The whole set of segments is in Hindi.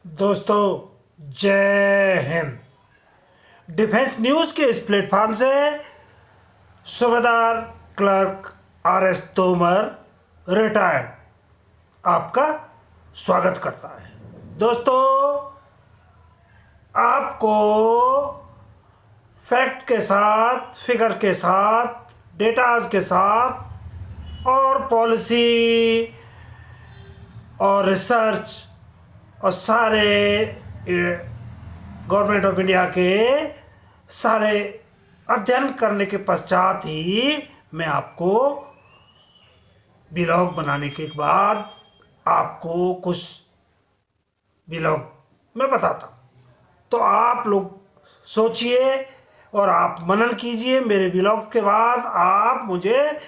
दोस्तों जय हिंद। डिफेंस न्यूज़ के इस प्लेटफॉर्म से सूबेदार क्लर्क आर.एस. तोमर रिटायर्ड आपका स्वागत करता है। दोस्तों, आपको फैक्ट के साथ, फिगर के साथ, डेटाज के साथ और पॉलिसी और रिसर्च और सारे गवर्नमेंट ऑफ इंडिया के सारे अध्ययन करने के पश्चात ही मैं आपको व्लॉग बनाने के बाद आपको कुछ व्लॉग मैं बताता हूँ। तो आप लोग सोचिए और आप मनन कीजिए। मेरे व्लॉग के बाद आप मुझे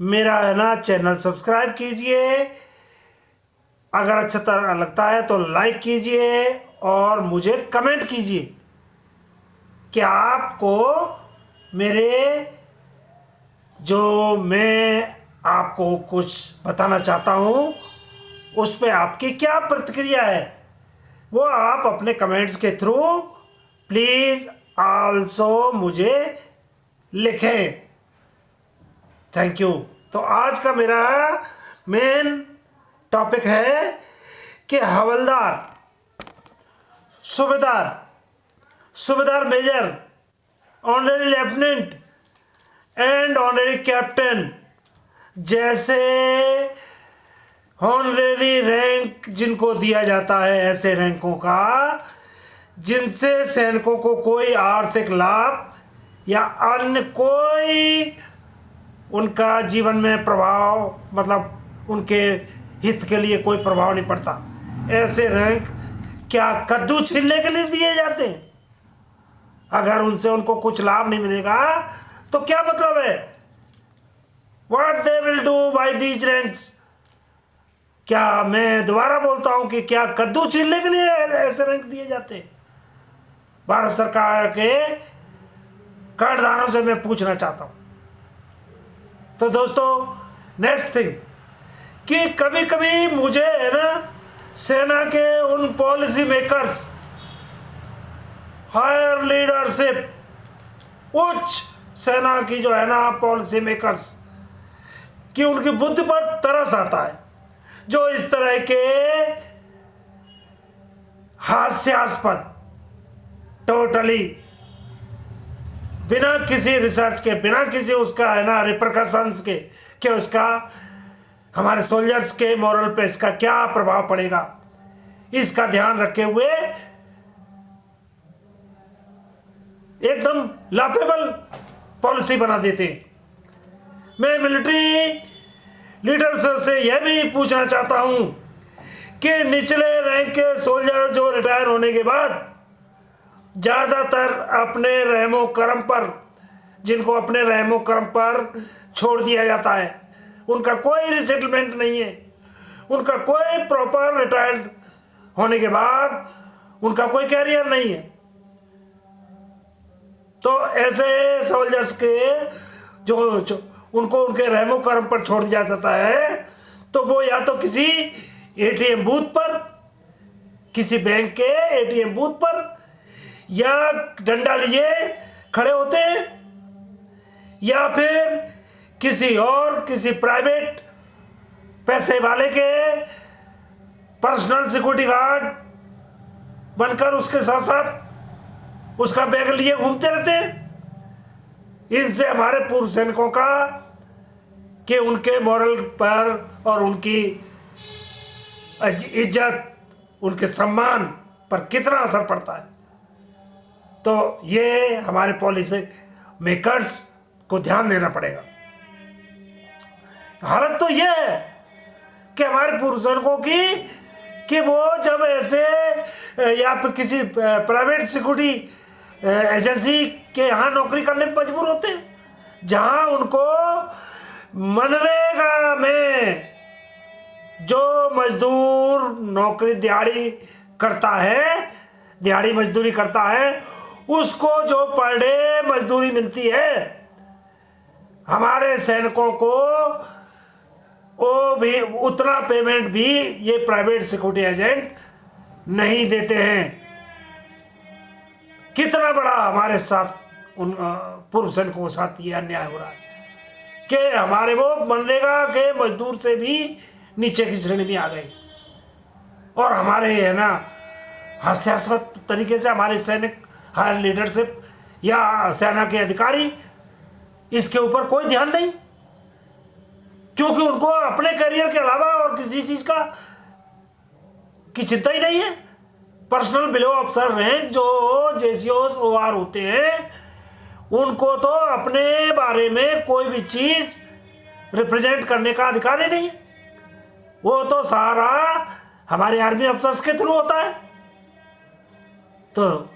मेरा चैनल सब्सक्राइब कीजिए। अगर अच्छा तरह लगता है तो लाइक कीजिए और मुझे कमेंट कीजिए कि आपको मेरे जो मैं आपको कुछ बताना चाहता हूँ उस पे आपकी क्या प्रतिक्रिया है, वो आप अपने कमेंट्स के थ्रू प्लीज़ आल्सो मुझे लिखें। Thank you. तो आज का मेरा मेन टॉपिक है कि havildar, subedar major, honorary lieutenant and honorary captain जैसे ऑनरेरी रैंक जिनको दिया जाता है, ऐसे रैंकों का जिनसे सैनिकों को कोई आर्थिक लाभ या अन्य कोई उनका जीवन में प्रभाव, मतलब उनके हित के लिए कोई प्रभाव नहीं पड़ता, ऐसे रैंक क्या कद्दू छीलने के लिए दिए जाते हैं? अगर उनसे उनको कुछ लाभ नहीं मिलेगा तो क्या मतलब है? What they will do by these ranks? क्या मैं दोबारा बोलता हूं कि क्या कद्दू छीलने के लिए ऐसे रैंक दिए जाते हैं? भारत सरकार के करदानों से मैं पूछना चाहता हूं। तो दोस्तों, नेक्स्ट थिंग कि कभी कभी मुझे सेना के उन पॉलिसी मेकर्स, हायर लीडरशिप, उच्च सेना की जो पॉलिसी मेकर्स कि उनकी बुद्धि पर तरस आता है, जो इस तरह के हास्यास्पद, टोटली बिना किसी रिसर्च के, बिना किसी उसका रिपरकशंस के कि उसका हमारे सोल्जर्स के मॉरल पे इसका क्या प्रभाव पड़ेगा, इसका ध्यान रखे हुए एकदम लाफेबल पॉलिसी बना देते हैं। मैं मिलिट्री लीडर्स से यह भी पूछना चाहता हूं कि निचले रैंक के सोल्जर जो रिटायर होने के बाद ज़्यादातर अपने रहमो करम पर, जिनको अपने रहमो करम पर छोड़ दिया जाता है, उनका कोई रिसेटलमेंट नहीं है, उनका कोई प्रॉपर रिटायर्ड होने के बाद उनका कोई कैरियर नहीं है। तो ऐसे सोल्जर्स के जो उनको उनके रहमो करम पर छोड़ दिया जाता है, तो वो या तो किसी एटीएम बूथ पर, किसी बैंक के एटीएम बूथ पर या डंडा लिए खड़े होते हैं, या फिर किसी प्राइवेट पैसे वाले के पर्सनल सिक्योरिटी गार्ड बनकर उसके साथ साथ उसका बैग लिए घूमते रहते हैं। इनसे हमारे पूर्व सैनिकों का कि उनके मॉरल पर और उनकी इज्जत, उनके सम्मान पर कितना असर पड़ता है। तो ये हमारे पॉलिसी मेकर्स को ध्यान देना पड़ेगा। हालत तो यह है कि हमारे पूर्व सैनिकों की कि वो जब ऐसे या फिर किसी प्राइवेट सिक्योरिटी एजेंसी के यहाँ नौकरी करने में मजबूर होते हैं, जहाँ उनको मनरेगा में जो मजदूर नौकरी दिहाड़ी करता है, दिहाड़ी मजदूरी करता है, उसको जो पर डे मजदूरी मिलती है, हमारे सैनिकों को वो भी उतना पेमेंट भी ये प्राइवेट सिक्योरिटी एजेंट नहीं देते हैं। कितना बड़ा हमारे साथ उन पूर्व सैनिकों के साथ ये अन्याय हो रहा है कि हमारे वो मनरेगा के मजदूर से भी नीचे की श्रेणी में आ गए। और हमारे है ना हास्यास्पद तरीके से हमारे सैनिक हायर लीडरशिप या सेना के अधिकारी इसके ऊपर कोई ध्यान नहीं, क्योंकि उनको अपने करियर के अलावा और किसी चीज की चिंता ही नहीं है। पर्सनल बिलो ऑफिसर रैंक जो जेसीओस ओआर होते हैं, उनको तो अपने बारे में कोई भी चीज रिप्रेजेंट करने का अधिकार ही नहीं है। वो तो सारा हमारे आर्मी अफसर्स के थ्रू होता है। तो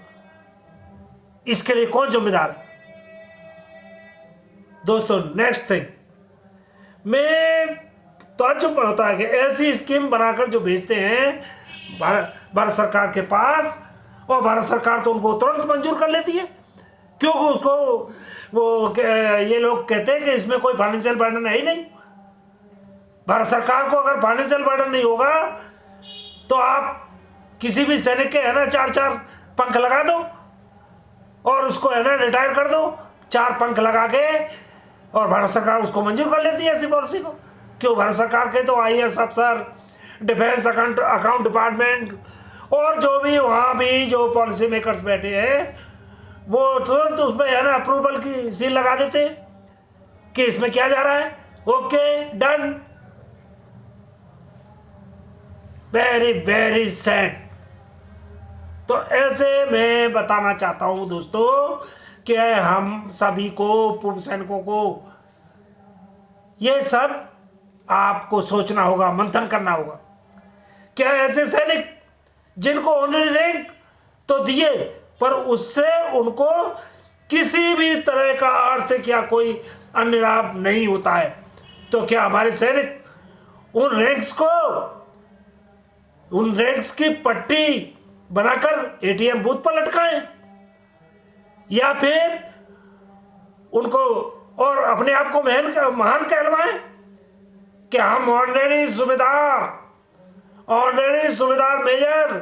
इसके लिए कौन जिम्मेदार है? दोस्तों, नेक्स्ट थिंग, मैं ताज्जुब होता है कि ऐसी स्कीम बनाकर जो भेजते हैं भारत सरकार के पास, और भारत सरकार तो उनको तुरंत मंजूर कर लेती है, क्योंकि उसको वो ये लोग कहते हैं कि इसमें कोई फाइनेंशियल बर्डन है ही नहीं। भारत सरकार को अगर फाइनेंशियल बर्डन नहीं होगा तो आप किसी भी सैनिक के है ना 4-4 पंख लगा दो और उसको है ना रिटायर कर दो 4 पंख लगा के, और भारत सरकार उसको मंजूर कर लेती है ऐसी पॉलिसी को। क्यों? भारत सरकार के तो आईएएस अफसर, डिफेंस अकाउंट डिपार्टमेंट और जो भी वहाँ भी जो पॉलिसी मेकर्स बैठे हैं, वो तुरंत उसमें है ना अप्रूवल की सील लगा देते हैं कि इसमें क्या जा रहा है, okay done. Very very sad. तो ऐसे मैं बताना चाहता हूं दोस्तों कि हम सभी को, पूर्व सैनिकों को, ये सब आपको सोचना होगा, मंथन करना होगा। क्या ऐसे सैनिक जिनको ऑनरी रैंक तो दिए पर उससे उनको किसी भी तरह का आर्थिक या कोई अन्य लाभ नहीं होता है, तो क्या हमारे सैनिक उन रैंक्स की पट्टी बनाकर एटीएम बूथ पर लटकाएं, या फिर उनको और अपने आप को महान कहलवाएं कि हम ऑनरेरी सूबेदार मेजर,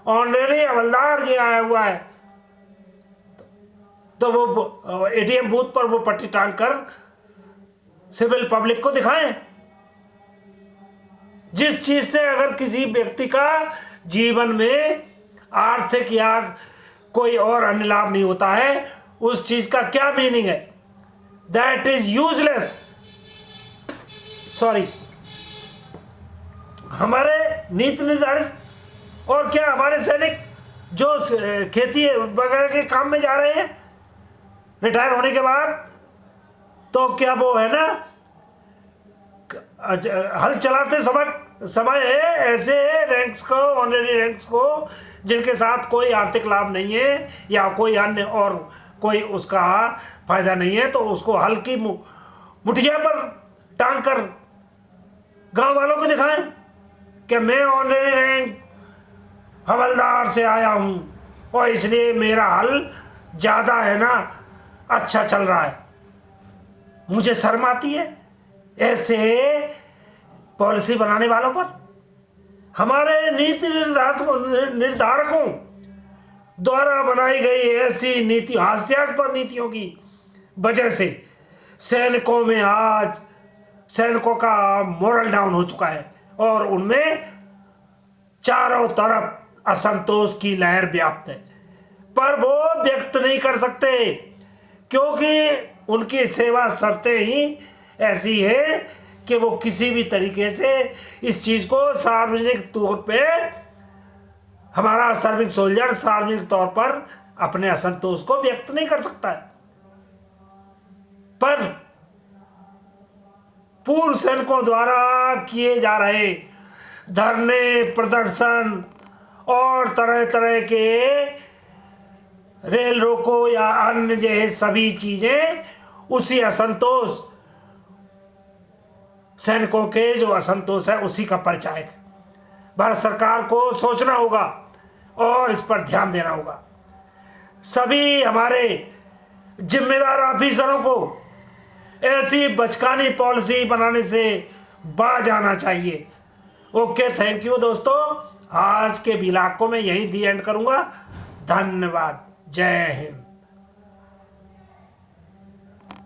ऑनरेरी हवलदार ये आया हुआ है। तो वो एटीएम बूथ पर वो पट्टी टांग कर सिविल पब्लिक को दिखाएं। जिस चीज से अगर किसी व्यक्ति का जीवन में आर्थिक या कोई और अन्य लाभ नहीं होता है, उस चीज का क्या मीनिंग है? That is useless. सॉरी, हमारे नीति निर्धारित और क्या हमारे सैनिक जो खेती वगैरह के काम में जा रहे हैं रिटायर होने के बाद, तो क्या वो है ना हल चलाते समय है ऐसे रैंक्स को, ऑनरेरी रैंक्स को, जिनके साथ कोई आर्थिक लाभ नहीं है या कोई अन्य और कोई उसका फायदा नहीं है, तो उसको हल की मुठिया पर टांग कर गांव वालों को दिखाएं कि मैं ऑनरेरी रैंक हवलदार से आया हूं और इसलिए मेरा हल ज़्यादा है ना अच्छा चल रहा है। मुझे शर्म आती है ऐसे पॉलिसी बनाने वालों पर। हमारे नीति निर्धारकों द्वारा बनाई गई ऐसी नीति, हास्यास्पद नीतियों की वजह से सैनिकों का मोरल डाउन हो चुका है और उनमें चारों तरफ असंतोष की लहर व्याप्त है, पर वो व्यक्त नहीं कर सकते क्योंकि उनकी सेवा शर्तें ही ऐसी है कि वो किसी भी तरीके से इस चीज को सार्वजनिक तौर पे, हमारा सर्विंग सोल्जर सार्वजनिक तौर पर अपने असंतोष को व्यक्त नहीं कर सकता है। पर पूर्व सैनिकों द्वारा किए जा रहे धरने, प्रदर्शन और तरह तरह के रेल रोको या अन्य जैसे सभी चीजें उसी असंतोष, सैनिकों के जो असंतोष है उसी का परिचायक है। भारत सरकार को सोचना होगा और इस पर ध्यान देना होगा। सभी हमारे जिम्मेदार ऑफिसरों को ऐसी बचकानी पॉलिसी बनाने से बाज आना चाहिए। ओके, थैंक यू दोस्तों। आज के ब्लॉग को मैं यहीं दी एंड करूँगा। धन्यवाद। जय हिंद।